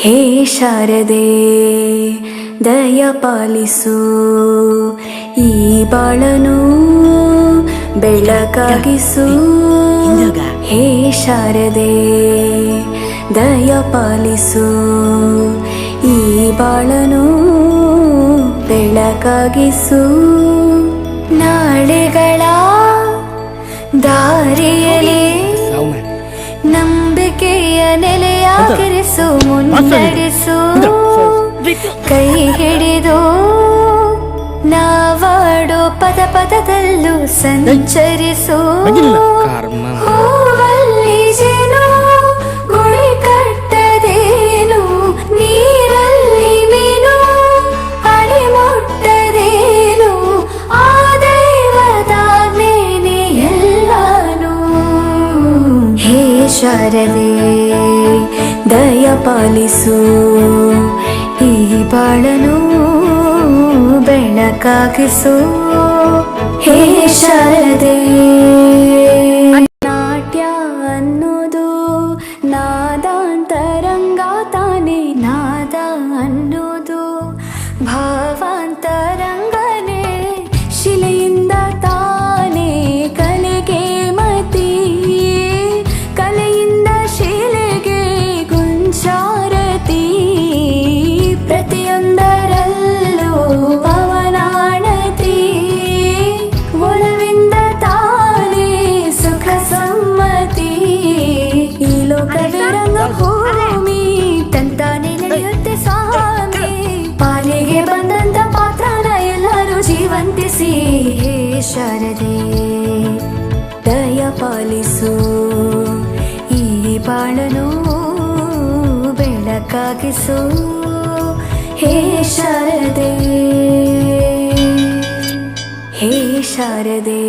ಹೇ ಶಾರದೆ ದಯ ಪಾಲಿಸು, ಈ ಬಾಳನು ಬೆಳಕಾಗಿಸು. ಹೇ ಶಾರದೆ ದಯ ಪಾಲಿಸು, ಈ ಬಾಳನು ಬೆಳಕಾಗಿಸು. ನಾಳೆಗಳ ದಾರಿಯಲ್ಲಿ ನಂಬಿಕೆಯ ನೆಲೆಯಾಗಿರಿಸು, ಮುನ್ನಡೆಸು. ಕೈ ಹಿಡಿದು ನಾವಾಡೋ ಪದ ಪದದಲ್ಲೂ ಸಂಚರಿಸು. ಹೂವಲ್ಲಿ ಜೇನು ಗುಳಿ ಕಟ್ಟದೇನು, ನೀರಲ್ಲಿ ಮೀನು ಅಡಿ ಮುಟ್ಟದೇನು, ಆ ದೈವದಾಜ್ಞೆನೇ ಎಲ್ಲಾನು. ಹೇ ಶಾರದೆ ದಯ ಪಾಲಿಸು, ಈ ಬಾಳನು ಬೆಳಕಾಗಿಸು. ಹೇ ಶಾರದೆ ನಾಟ್ಯ ಅನ್ನೋದು ನಾದಾಂತರಂಗ ತಾನೆ, ನಾದ ಅನ್ನೋದು ಭಾವಾಂತರಂಗನೇ. ಶಿಲೆಯಿಂದ ತಾನೇ ಕಲೆಗೆ ಮತಿ, ಕಲೆಯಿಂದ ಶಿಲೆಗೆ ಗುಂಚಾರತಿ. ಪ್ರತಿಯೊಂದರಲ್ಲೂ ಪವನಾಣತಿ, ಒಲವಿಂದ ತಾನೇ ಸುಖ ಸಮ್ಮತಿ. ಈ ಲೋಕವೇ ರಂಗಭೂಮಿ, ತಂತಾನೆ ನಡೆಯುತ್ತೆ ಸ್ವಾಮಿ. ಪಾಲಿಗೆ ಬಂದಂತ ಪಾತ್ರನ ಎಲ್ಲರೂ ಜೀವಂತಿಸಿ. ಹೇ ಶಾರದೆ ದಯ ಪಾಲಿಸು, ಈ ಬಾಳನು ಬೆಳಕಾಗಿಸು. ಹೇ ಶಾರದೆ, ಹೇ ಶಾರದೆ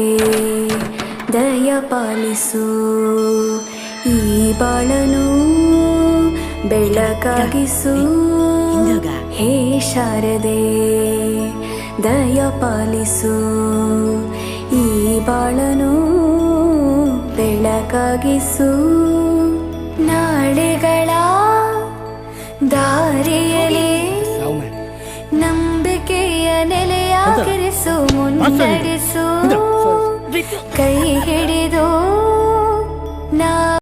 ದಯ ಪಾಲಿಸು, ಈ ಬಾಳನು ಬೆಳಕಾಗಿಸು. ಹೇ ಶಾರದೆ ದಯ ಪಾಲಿಸು, ಈ ಬಾಳನು ಬೆಳಕಾಗಿಸು. ನಾಳೆಗಳ ದಾರಿಯಲ್ಲಿ ನಂಬಿಕೆಯ ನೆಲೆಯಾಗಿರಿಸು, ಮುನ್ನಡೆಸು. ಕೈ ಹಿಡಿದು